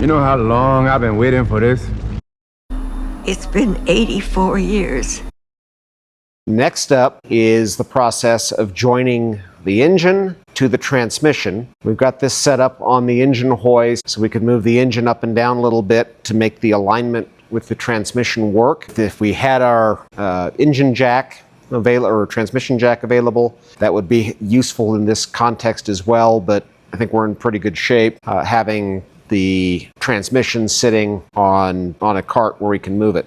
You know how long I've been waiting for this? It's been 84 years. Next up is the process of joining the engine to the transmission. We've got this set up on the engine hoist so we can move the engine up and down a little bit to make the alignment with the transmission work. If we had our engine jack available or transmission jack available, that would be useful in this context as well, but I think we're in pretty good shape having the transmission sitting on a cart where we can move it.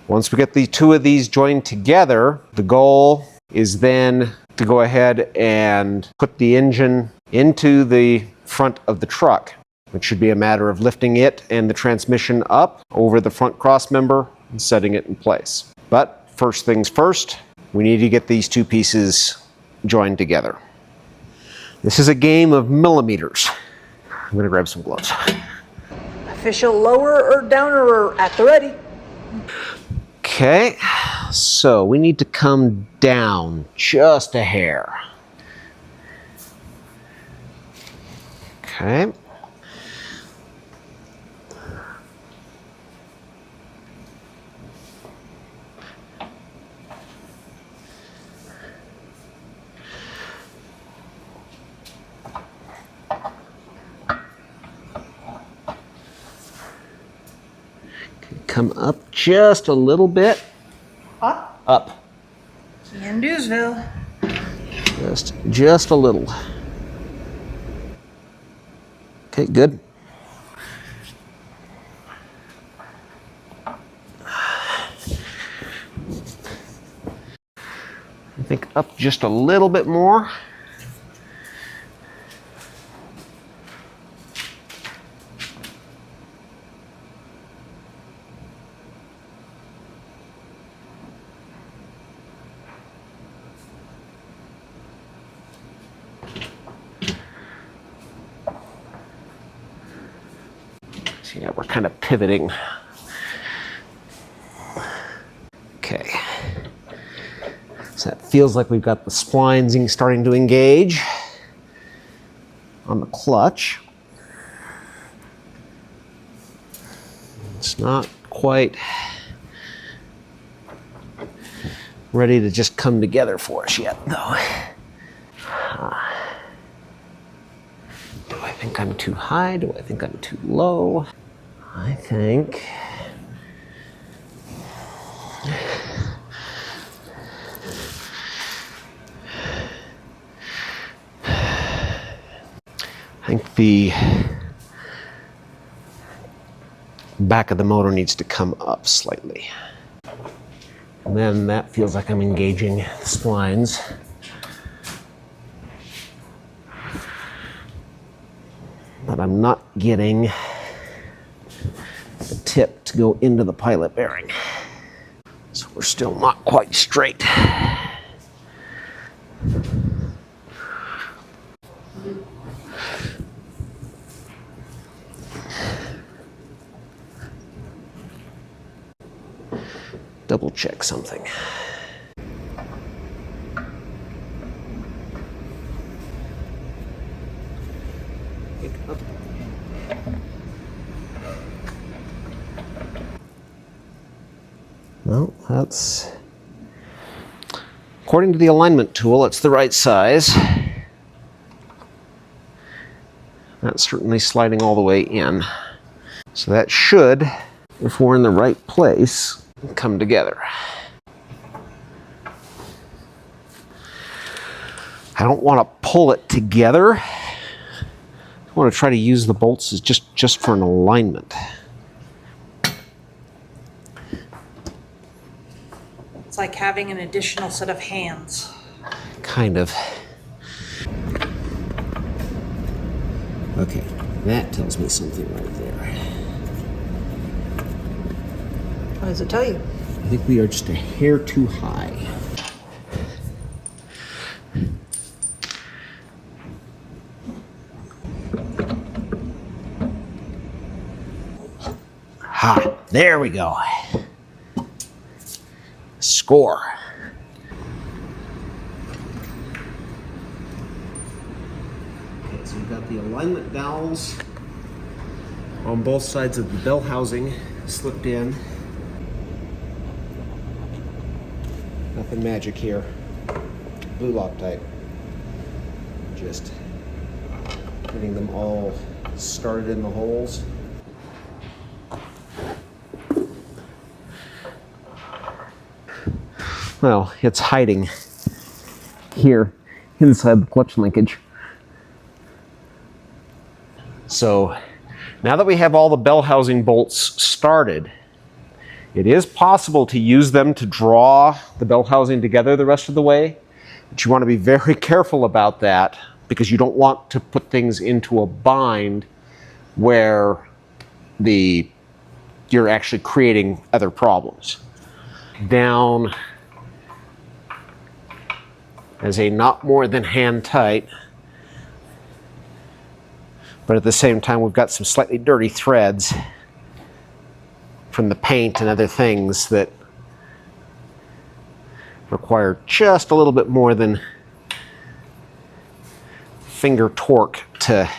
Once we get the two of these joined together, the goal is then to go ahead and put the engine into the front of the truck. It should be a matter of lifting it and the transmission up over the front cross member and setting it in place. But first things first, we need to get these two pieces joined together. This is a game of millimeters. I'm going to grab some gloves. Official lower or downer or at the ready. Okay, so we need to come down just a hair. Okay. Come up just a little bit. Up. Up. In Dewsville. Just a little. Okay, good. I think up just a little bit more. Yeah, we're kind of pivoting. Okay. So that feels like we've got the splines starting to engage on the clutch. It's not quite ready to just come together for us yet, though. Do I think I'm too high? Do I think I'm too low? I think the back of the motor needs to come up slightly. And then that feels like I'm engaging the splines. But I'm not getting the tip to go into the pilot bearing. So we're still not quite straight. Double check something. Well, that's, according to the alignment tool, it's the right size. That's certainly sliding all the way in. So that should, if we're in the right place, come together. I don't want to pull it together. I want to try to use the bolts as just for an alignment. It's like having an additional set of hands. Kind of. Okay, that tells me something right there. What does it tell you? I think we are just a hair too high. Ha, there we go. Score. Okay, so we've got the alignment dowels on both sides of the bell housing slipped in. Nothing magic here. Blue Loctite. Just getting them all started in the holes. Well, it's hiding here inside the clutch linkage. So now that we have all the bell housing bolts started, it is possible to use them to draw the bell housing together the rest of the way, but you want to be very careful about that because you don't want to put things into a bind where you're actually creating other problems. Down as a not more than hand tight, but at the same time we've got some slightly dirty threads from the paint and other things that require just a little bit more than finger torque to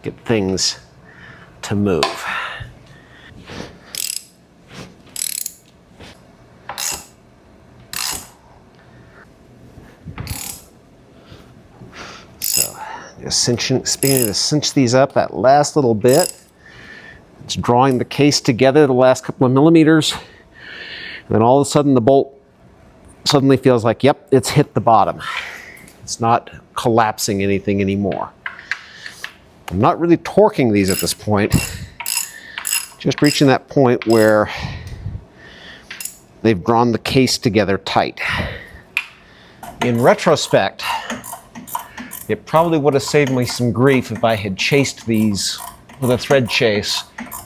get things to move. So just beginning to cinch these up that last little bit. It's drawing the case together the last couple of millimeters. And then all of a sudden the bolt suddenly feels like, yep, it's hit the bottom. It's not collapsing anything anymore. I'm not really torquing these at this point. Just reaching that point where they've drawn the case together tight. In retrospect, it probably would have saved me some grief if I had chased these with a thread chase,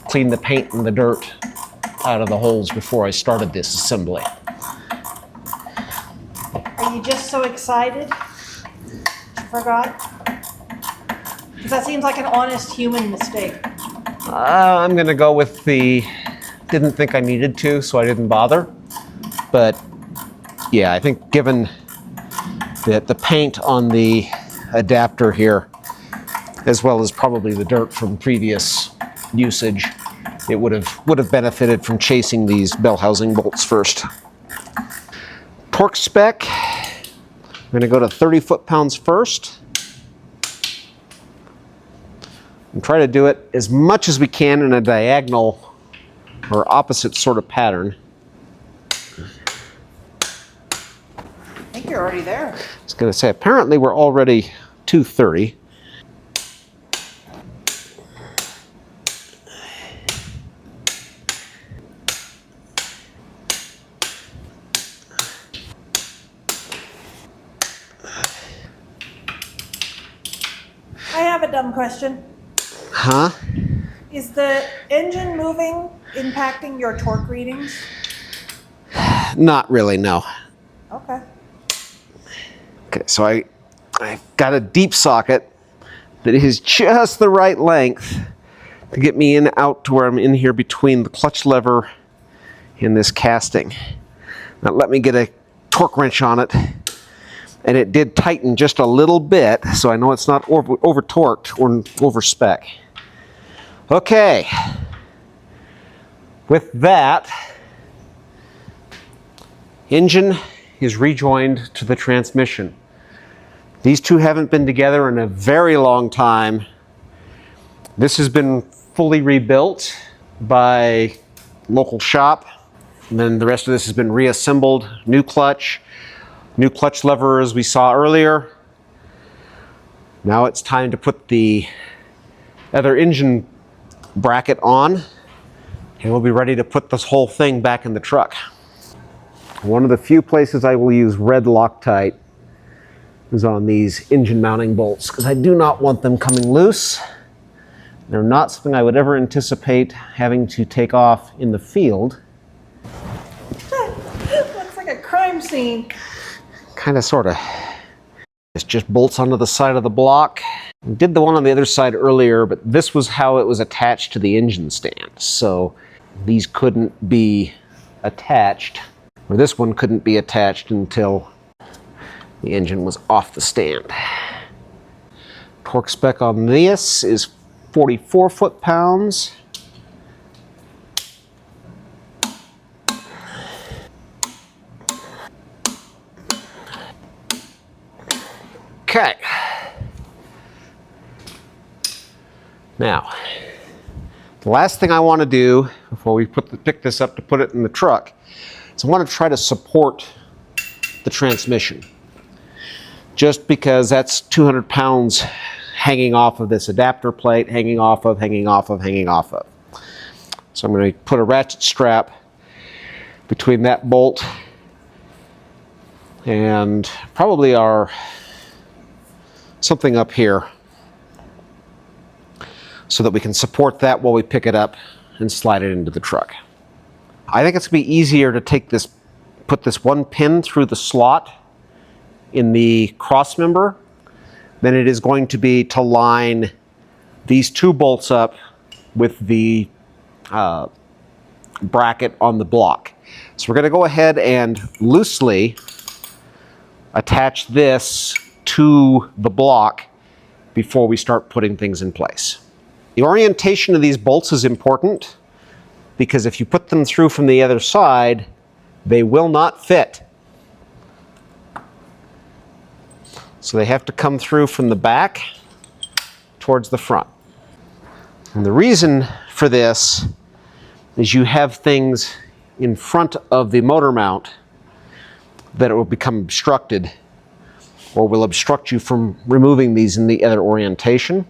cleaned the paint and the dirt out of the holes before I started this assembly. Are you just so excited? You forgot? Because that seems like an honest human mistake. I'm gonna go with the didn't think I needed to, so I didn't bother. But yeah, I think given that the paint on the adapter here, as well as probably the dirt from previous usage, it would have benefited from chasing these bell housing bolts first. Torque spec, I'm going to go to 30 foot-pounds first. And try to do it as much as we can in a diagonal or opposite sort of pattern. I think you're already there. I was going to say, apparently we're already 230. I have a dumb question. Huh? Is the engine moving impacting your torque readings? Not really, no. Okay. Okay, so I've got a deep socket that is just the right length to get me in out to where I'm in here between the clutch lever and this casting. Now let me get a torque wrench on it, and it did tighten just a little bit, so I know it's not over torqued or over spec. Okay, with that, engine is rejoined to the transmission. These two haven't been together in a very long time. This has been fully rebuilt by local shop. And then the rest of this has been reassembled. New clutch lever as we saw earlier. Now it's time to put the other engine bracket on, and we'll be ready to put this whole thing back in the truck. One of the few places I will use red Loctite is on these engine mounting bolts, because I do not want them coming loose. They're not something I would ever anticipate having to take off in the field. Looks like a crime scene. Kind of, sort of. It's just bolts onto the side of the block. I did the one on the other side earlier, but this was how it was attached to the engine stand. So these couldn't be attached, or this one couldn't be attached until the engine was off the stand. Torque spec on this is 44 foot-pounds. Okay. Now, the last thing I want to do before we pick this up to put it in the truck is I want to try to support the transmission. Just because that's 200 pounds hanging off of this adapter plate, hanging off of. So I'm going to put a ratchet strap between that bolt and probably something up here so that we can support that while we pick it up and slide it into the truck. I think it's going to be easier to put this one pin through the slot in the cross member than it is going to be to line these two bolts up with the bracket on the block. So we're going to go ahead and loosely attach this to the block before we start putting things in place. The orientation of these bolts is important because if you put them through from the other side, they will not fit. So they have to come through from the back towards the front. And the reason for this is you have things in front of the motor mount that it will become obstructed or will obstruct you from removing these in the other orientation.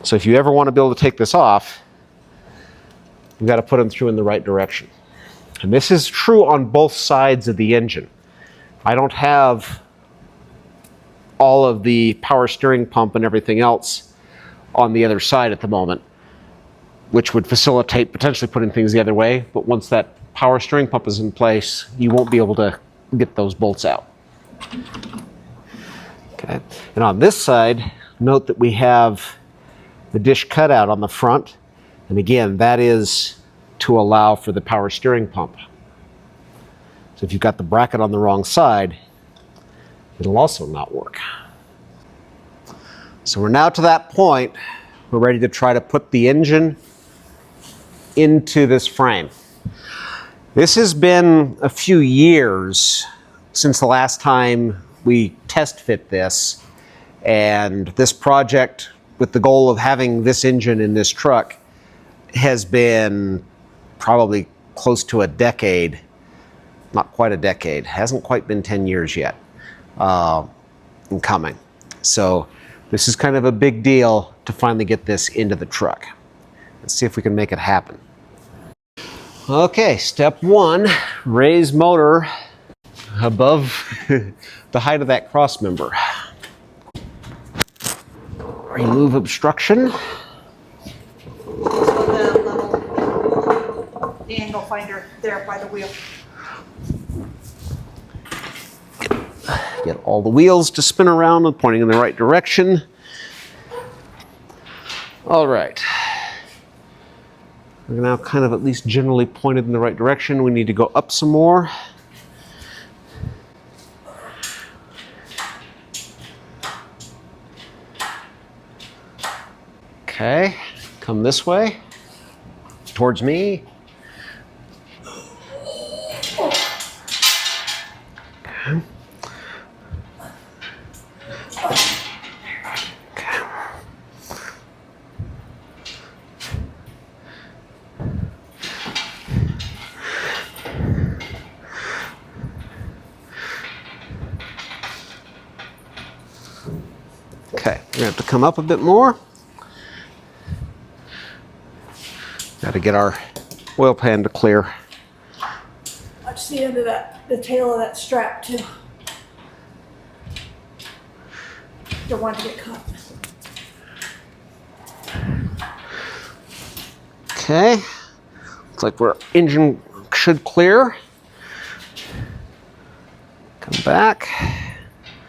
So if you ever want to be able to take this off, you've got to put them through in the right direction. And this is true on both sides of the engine. I don't have all of the power steering pump and everything else on the other side at the moment, which would facilitate potentially putting things the other way. But once that power steering pump is in place, you won't be able to get those bolts out. Okay. And on this side, note that we have the dish cutout on the front. And again, that is to allow for the power steering pump. So if you've got the bracket on the wrong side, it'll also not work. So we're now to that point. We're ready to try to put the engine into this frame. This has been a few years since the last time we test fit this, and this project with the goal of having this engine in this truck has been probably close to a decade, not quite a decade, hasn't quite been 10 years yet in coming. So this is kind of a big deal to finally get this into the truck. Let's see if we can make it happen. Okay, step one, raise motor above the height of that cross member. Remove obstruction. The angle finder there by the wheel. Get all the wheels to spin around and pointing in the right direction. All right. We're now kind of at least generally pointed in the right direction. We need to go up some more. Okay, come this way, towards me. Okay. Okay, we're gonna have to come up a bit more. Got to get our oil pan to clear. Watch the end of the tail of that strap too. Don't want to get caught. Okay, looks like our engine should clear. Come back.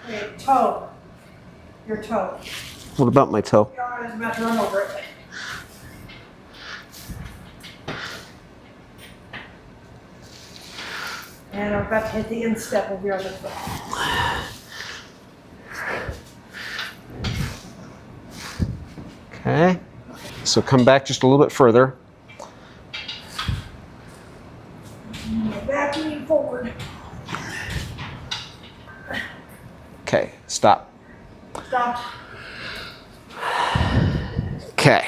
Okay, toe. Your toe. What about my toe? I was about to run over it. And I'm about to hit the instep of your other foot. So come back just a little bit further. Backing forward. Okay, stop. Stop. Okay.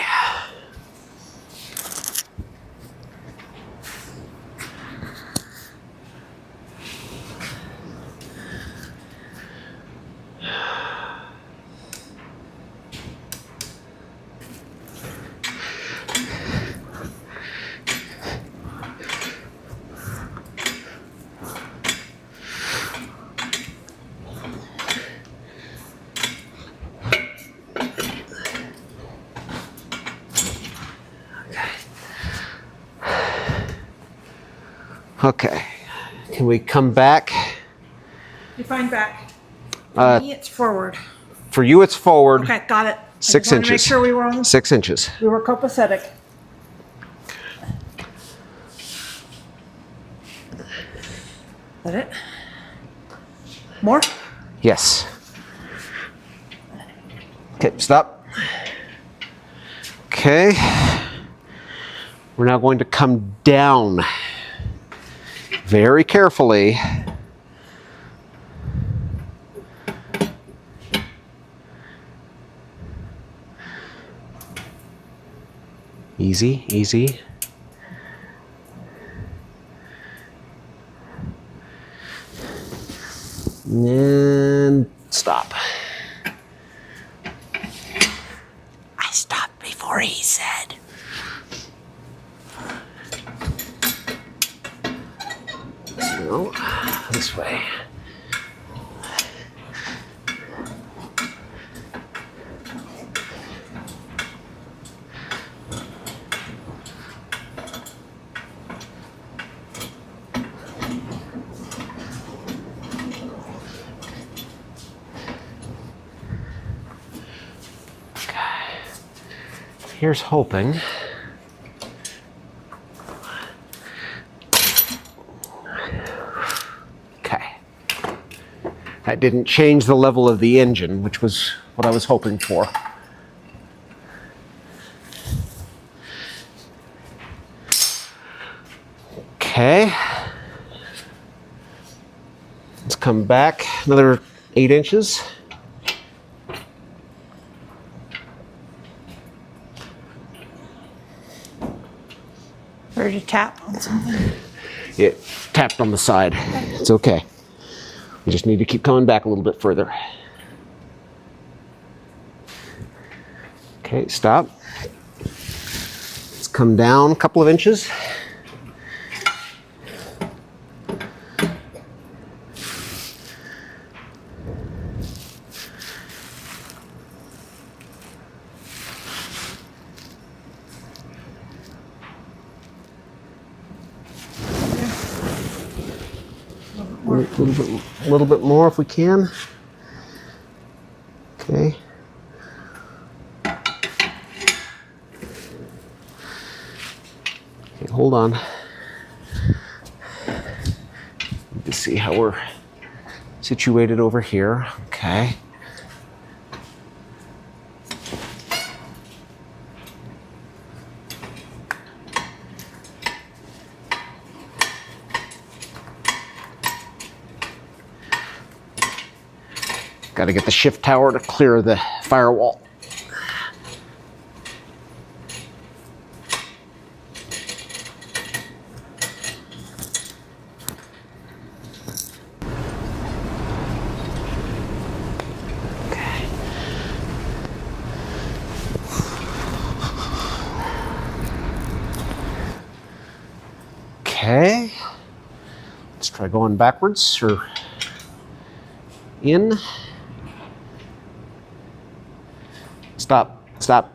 Okay, can we come back? Define back. For me, it's forward. For you, it's forward. Okay, got it. 6 I just wanted inches. to make sure we were on. 6 inches. We were copacetic. Is that it? More? Yes. Okay, stop. Okay. We're now going to come down very carefully. Easy, easy. And stop. I stopped before he said. No, this way. Here's hoping. Okay. That didn't change the level of the engine, which was what I was hoping for. Okay. Let's come back another 8 inches. Or to tap on something. It tapped on the side. It's okay. We just need to keep coming back a little bit further. Okay, stop. Let's come down a couple of inches. A little bit more if we can. Okay. Okay, hold on. Need to see how we're situated over here. Okay. Got to get the shift tower to clear the firewall. Okay. Let's try going backwards or in. Stop, stop.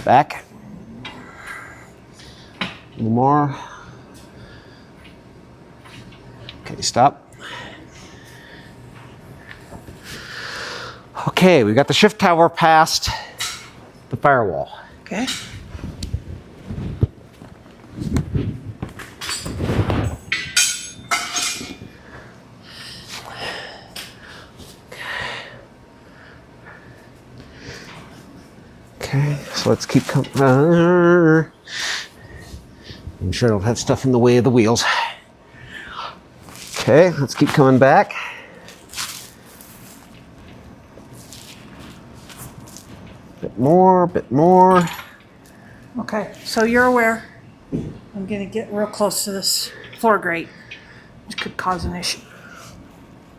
Back. A little more. Okay, stop. Okay, we got the shift tower past the firewall. Okay. Okay, so let's keep coming. I'm sure I don't have stuff in the way of the wheels. Okay, let's keep coming back. Bit more, bit more. Okay, so you're aware. I'm gonna get real close to this floor grate, which could cause an issue.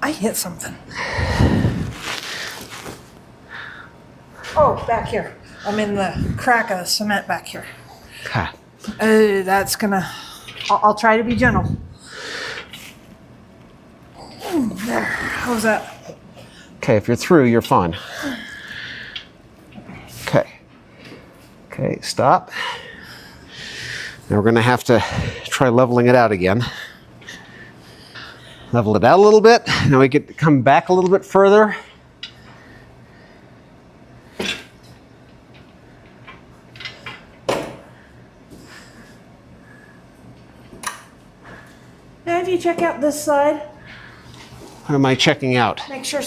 I hit something. Oh, back here. I'm in the crack of the cement back here. Okay. That's gonna. I'll try to be gentle. There. How's that? Okay, if you're through, you're fine. Okay. Okay, stop. Now we're going to have to try leveling it out again. Level it out a little bit. Now we get to come back a little bit further. Now, do you check out this side? What am I checking out? Make sure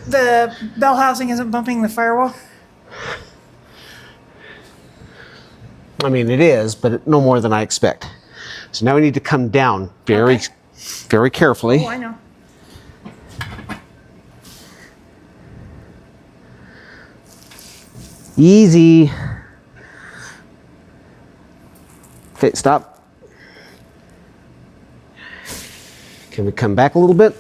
the bell housing isn't bumping the firewall. I mean, it is, but no more than I expect. So now we need to come down very, Okay. very carefully. Oh, I know. Easy. Okay, stop. Can we come back a little bit?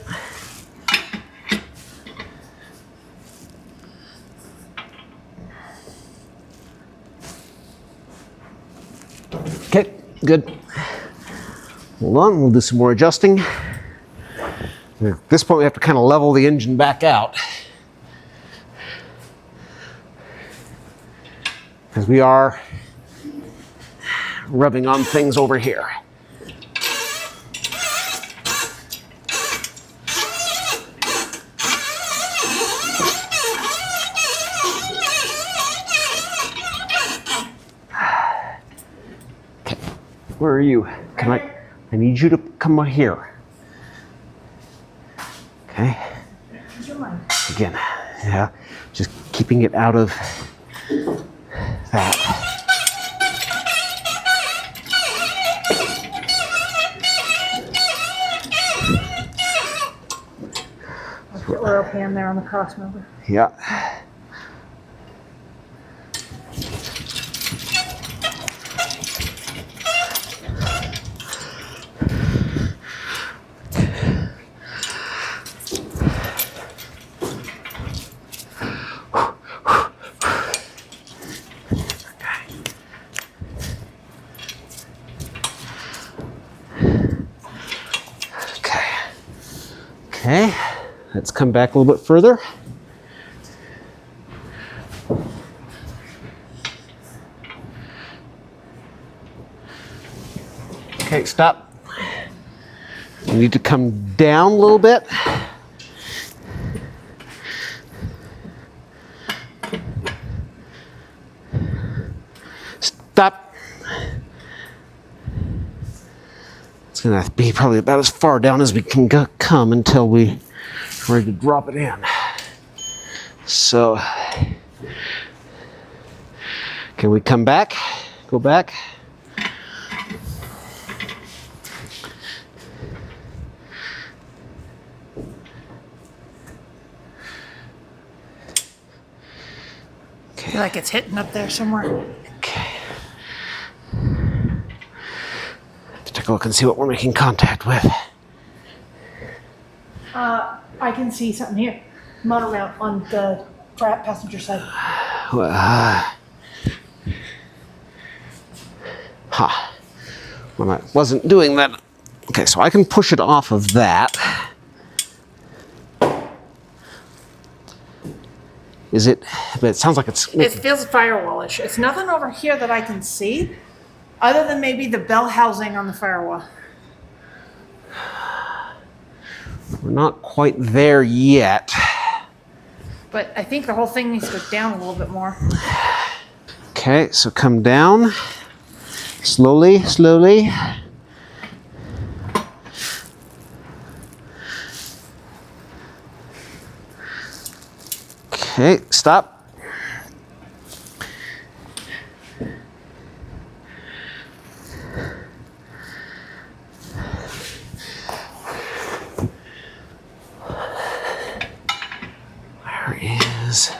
Okay, good. Hold on, we'll do some more adjusting. At this point, we have to kind of level the engine back out, because we are rubbing on things over here. Where are you? I need you to come here. Okay. Again, yeah, just keeping it out of that. The oil pan there on the cross member. Yeah. Okay, let's come back a little bit further. Okay, stop. You need to come down a little bit. Stop. It's gonna be probably about as far down as we can come until we're ready to drop it in. So, can we come back? Go back. I feel like it's hitting up there somewhere. Okay. Let's take a look and see what we're making contact with. I can see something here. Motor mount on the passenger side. When I wasn't doing that. Okay, so I can push it off of that. Is it? But it sounds like it's. It feels firewallish. It's nothing over here that I can see, other than maybe the bell housing on the firewall. We're not quite there yet. But I think the whole thing needs to go down a little bit more. Okay, so come down. Slowly, slowly. Okay, stop.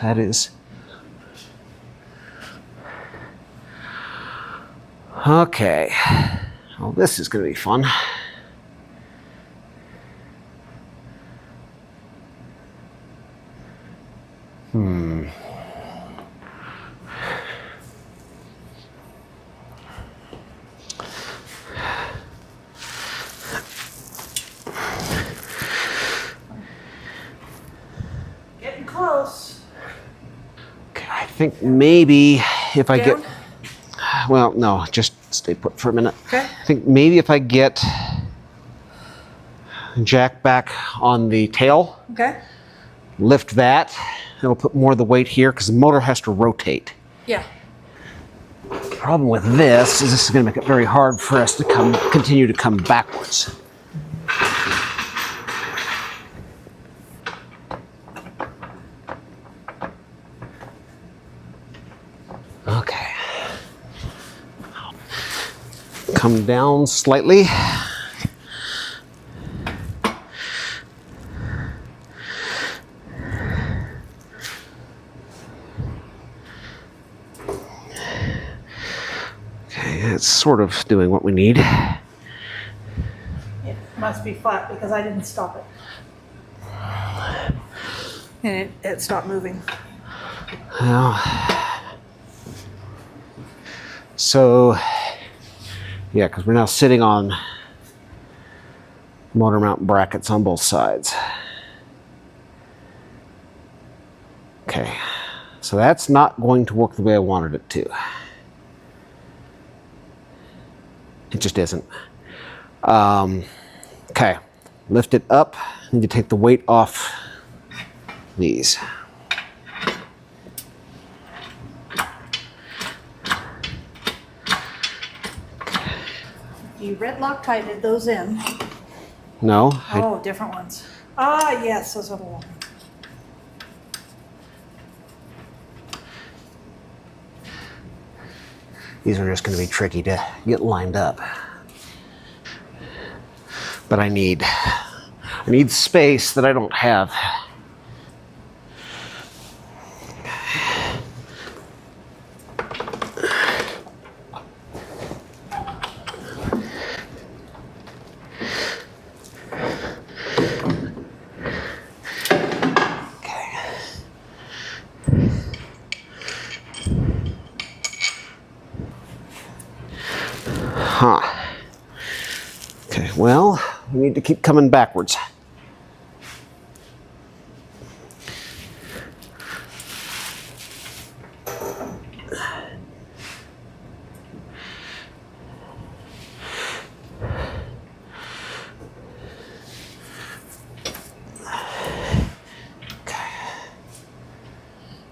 That is. Okay. Well, this is going to be fun. Getting close. Okay, I think maybe if I Down? get, well, no, just stay put for a minute. Okay. I think maybe if I get Jack back on the tail, Okay. lift that, it'll put more of the weight here because the motor has to rotate. Yeah. The problem with this is going to make it very hard for us to continue to come backwards. Okay. Come down slightly. Okay, it's sort of doing what we need. It must be flat because I didn't stop it. And it stopped moving. Well, so, yeah, because we're now sitting on motor mount brackets on both sides. Okay, so that's not going to work the way I wanted it to. It just isn't. Okay, lift it up. Need to take the weight off these. You red Loctited those in. No. Oh, different ones. Ah, yes, those are the ones. These are just going to be tricky to get lined up. But I need space that I don't have. Okay, well, we need to keep coming backwards.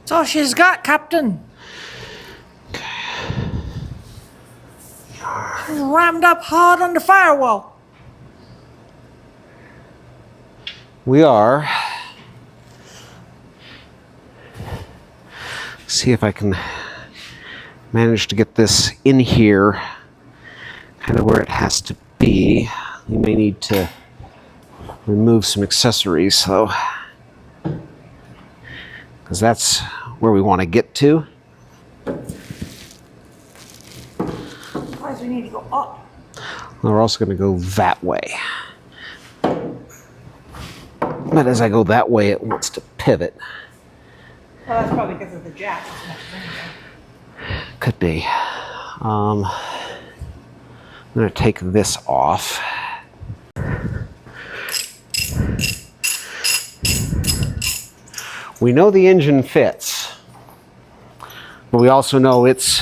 That's all she's got, Captain. Rammed up hard on the firewall. We are. See if I can manage to get this in here, kind of where it has to be. You may need to remove some accessories, though, because that's where we want to get to. We need to go up. We're also going to go that way. But as I go that way, it wants to pivot. Well, that's probably because of the jack. Could be. I'm going to take this off. We know the engine fits, but we also know it's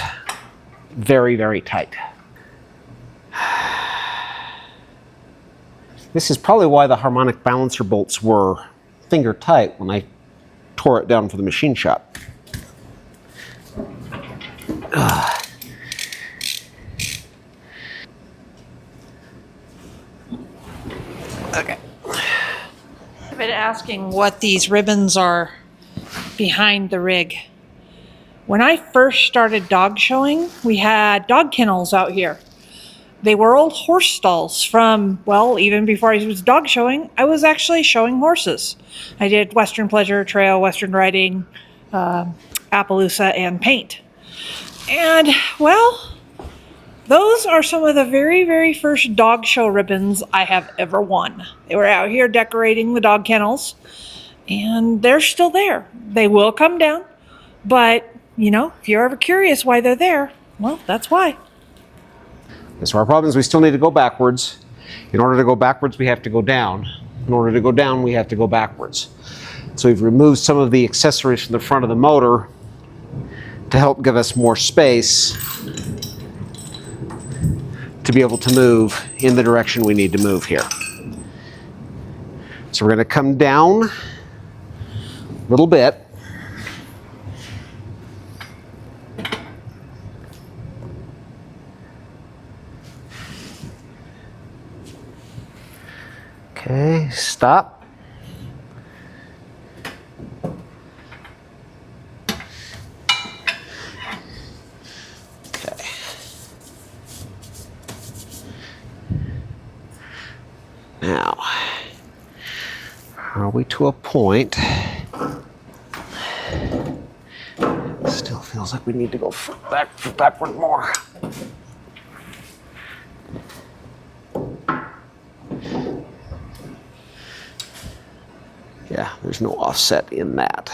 very, very tight. This is probably why the harmonic balancer bolts were finger tight when I tore it down for the machine shop. Okay. I've been asking what these ribbons are behind the rig. When I first started dog showing, we had dog kennels out here. They were old horse stalls from, well, even before I was dog showing, I was actually showing horses. I did Western Pleasure, Trail, Western Riding, Appaloosa, and Paint. And, well, those are some of the very, very first dog show ribbons I have ever won. They were out here decorating the dog kennels, and they're still there. They will come down, but, you know, if you're ever curious why they're there, well, that's why. So our problem is we still need to go backwards. In order to go backwards, we have to go down. In order to go down, we have to go backwards. So we've removed some of the accessories from the front of the motor to help give us more space to be able to move in the direction we need to move here. So we're going to come down a little bit. Okay, stop. Okay. Now, are we to a point? Still feels like we need to go backward more. Yeah, there's no offset in that.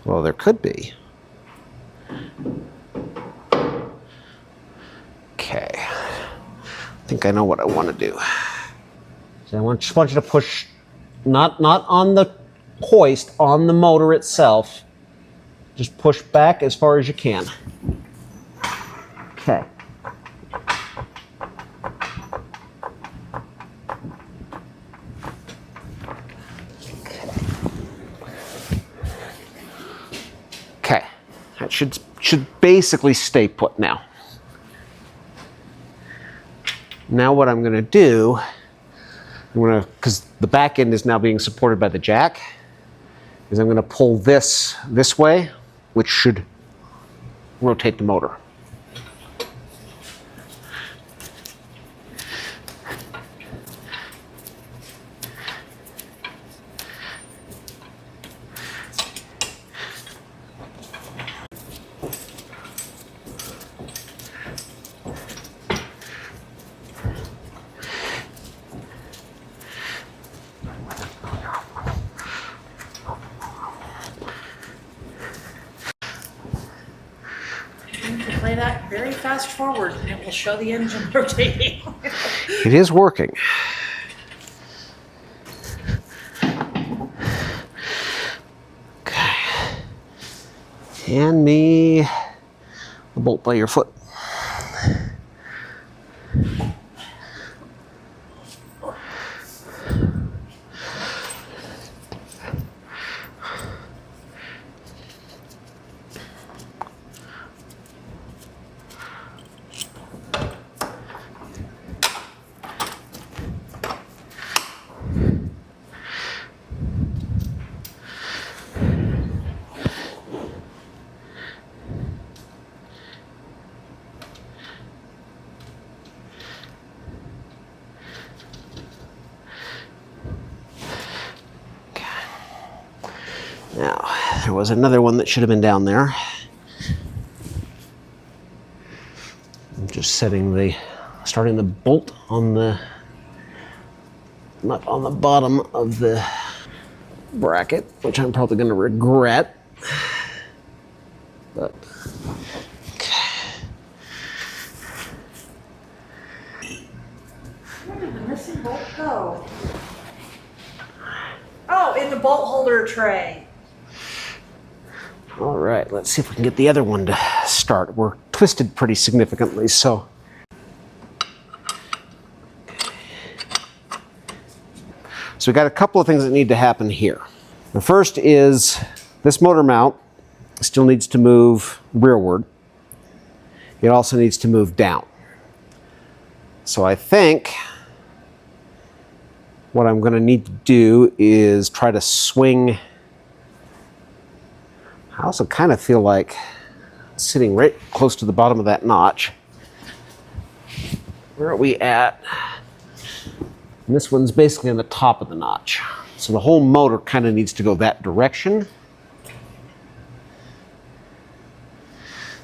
Well, there could be. Okay. I think I know what I want to do. So I just want you to push, not on the hoist, on the motor itself. Just push back as far as you can. Okay. Okay, that should basically stay put now. Now what I'm going to do, because the back end is now being supported by the jack, is I'm going to pull this way, which should rotate the motor. Play that very fast forward and it will show the engine rotating. It is working. Okay. Hand me the bolt by your foot. Now, there was another one that should have been down there. I'm just starting the bolt on the nut on the bottom of the bracket, which I'm probably going to regret. But, okay. Where did the missing bolt go? Oh, in the bolt holder tray. All right, let's see if we can get the other one to start. We're twisted pretty significantly, so. So we got a couple of things that need to happen here. The first is this motor mount still needs to move rearward. It also needs to move down. So I think what I'm going to need to do is try to swing. I also kind of feel like sitting right close to the bottom of that notch. Where are we at? And this one's basically on the top of the notch. So the whole motor kind of needs to go that direction.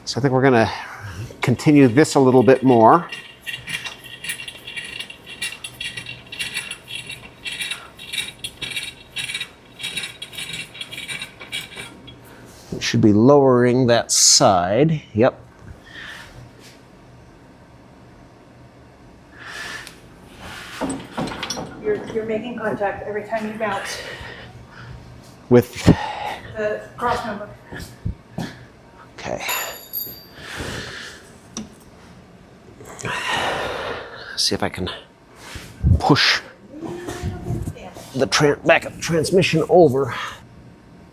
So I think we're going to continue this a little bit more. It should be lowering that side. Yep. You're making contact every time you bounce With the cross member. okay. See if I can push the back of the transmission over.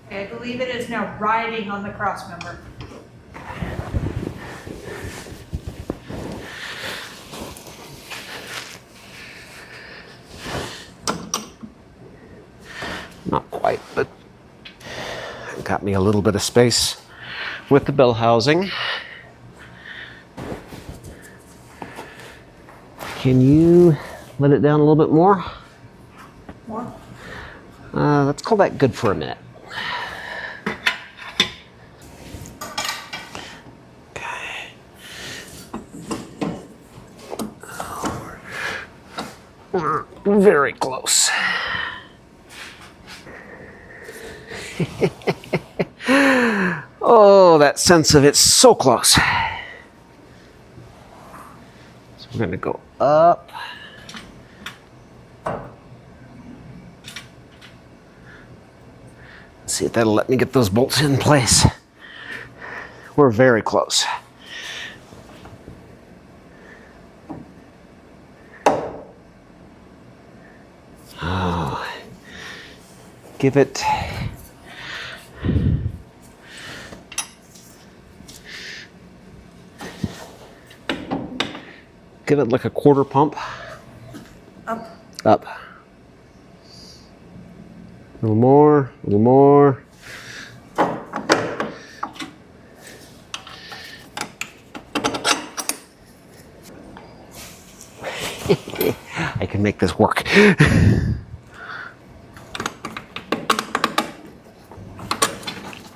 Okay, I believe it is now riding on the cross member. Not quite, but it got me a little bit of space with the bell housing. Can you let it down a little bit more? More? Let's call that good for a minute. Okay. We're very close. Oh, that sense of it's so close. So we're going to go up. See if that'll let me get those bolts in place. We're very close. Oh, give it. Give it like a quarter pump. Up. Up. A little more, a little more. I can make this work.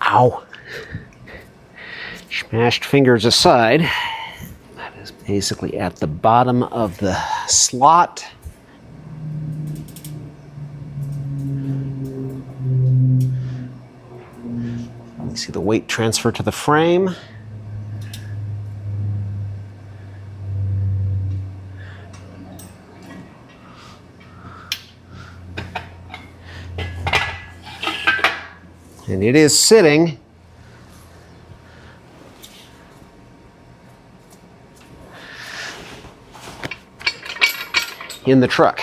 Ow. Smashed fingers aside. That is basically at the bottom of the slot. You see the weight transfer to the frame. And it is sitting in the truck.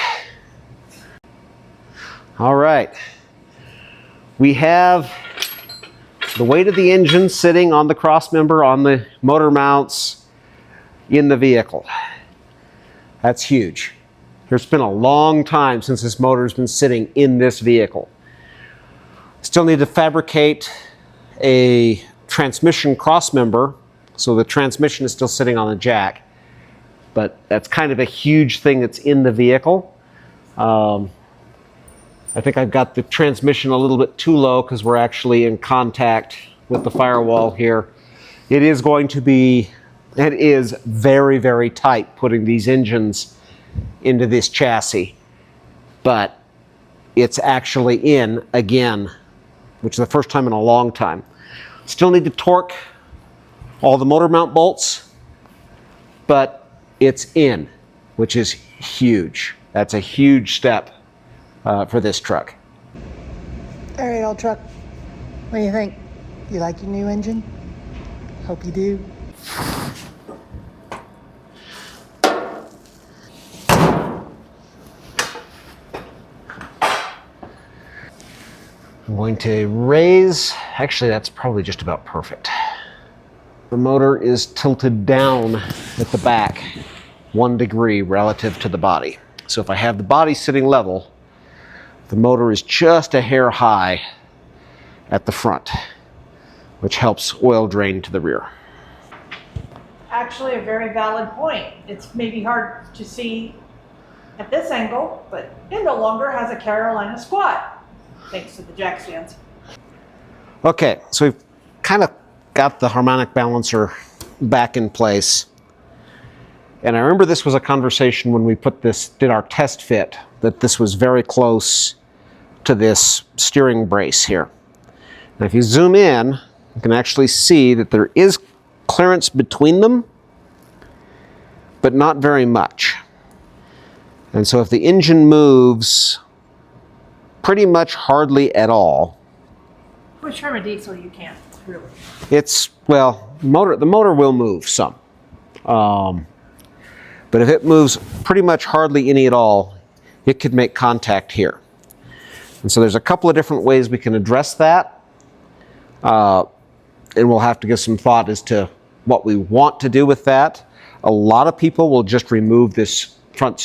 All right. We have the weight of the engine sitting on the cross member on the motor mounts in the vehicle. That's huge. It's been a long time since this motor's been sitting in this vehicle. Still need to fabricate a transmission cross member, so the transmission is still sitting on the jack. But that's kind of a huge thing that's in the vehicle. I think I've got the transmission a little bit too low because we're actually in contact with the firewall here. It is very, very tight putting these engines into this chassis. But it's actually in again, which is the first time in a long time. Still need to torque all the motor mount bolts, but it's in, which is huge. That's a huge step for this truck. All right, old truck. What do you think? You like your new engine? Hope you do. going to raise, actually that's probably just about perfect. The motor is tilted down at the back 1 degree relative to the body. So if I have the body sitting level, the motor is just a hair high at the front, which helps oil drain to the rear. Actually, a very valid point. It's maybe hard to see at this angle, but it no longer has a Carolina squat, thanks to the jack stands. Okay, so we've kind of got the harmonic balancer back in place. And I remember this was a conversation when we did our test fit, that this was very close to this steering brace here. And if you zoom in, you can actually see that there is clearance between them, but not very much. And so if the engine moves pretty much hardly at all, Which from a diesel you can't, really. it's, well, the motor will move some. But if it moves pretty much hardly any at all, it could make contact here. And so there's a couple of different ways we can address that. And we'll have to give some thought as to what we want to do with that. A lot of people will just remove this front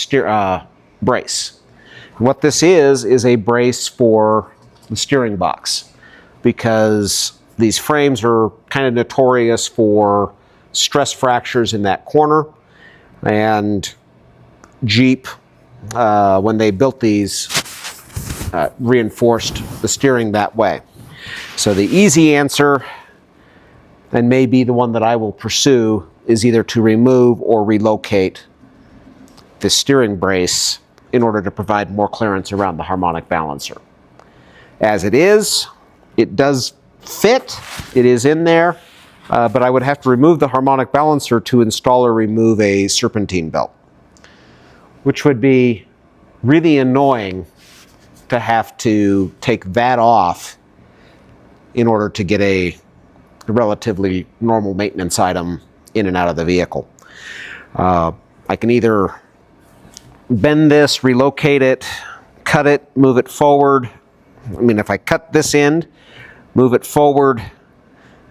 brace. And what this is a brace for the steering box, because these frames are kind of notorious for stress fractures in that corner. And Jeep, when they built these, reinforced the steering that way. So the easy answer, and maybe the one that I will pursue, is either to remove or relocate the steering brace in order to provide more clearance around the harmonic balancer. As it is, it does fit, it is in there, but I would have to remove the harmonic balancer to install or remove a serpentine belt, which would be really annoying to have to take that off in order to get a relatively normal maintenance item in and out of the vehicle. I can either bend this, relocate it, cut it, move it forward. I mean, if I cut this end, move it forward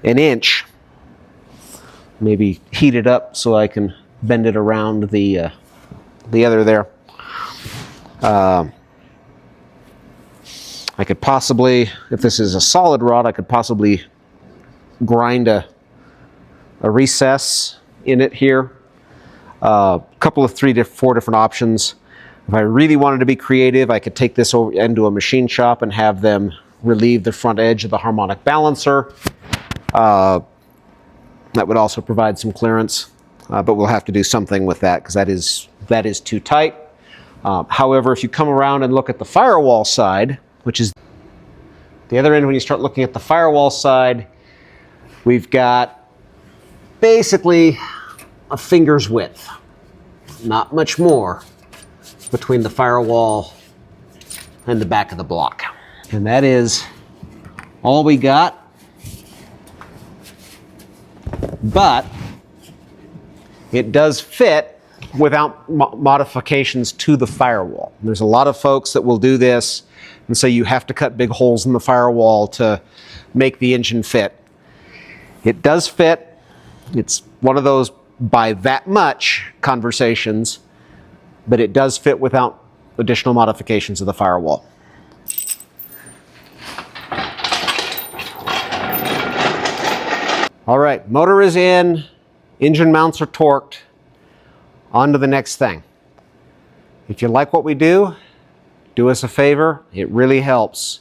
an inch, maybe heat it up so I can bend it around the other there. I could possibly, if this is a solid rod, I could possibly grind a recess in it here. A couple of 3 to 4 different options. If I really wanted to be creative, I could take this over into a machine shop and have them relieve the front edge of the harmonic balancer. That would also provide some clearance, but we'll have to do something with that because that is too tight. However, if you come around and look at the firewall side, which is the other end, when you start looking at the firewall side, we've got basically a finger's width, not much more, between the firewall and the back of the block. And that is all we got. But it does fit without modifications to the firewall. There's a lot of folks that will do this and say you have to cut big holes in the firewall to make the engine fit. It does fit. It's one of those by that much conversations, but it does fit without additional modifications of the firewall. All right, motor is in, engine mounts are torqued. On to the next thing. If you like what we do us a favor. It really helps.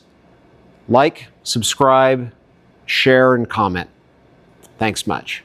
Like, subscribe, share, and comment. Thanks much.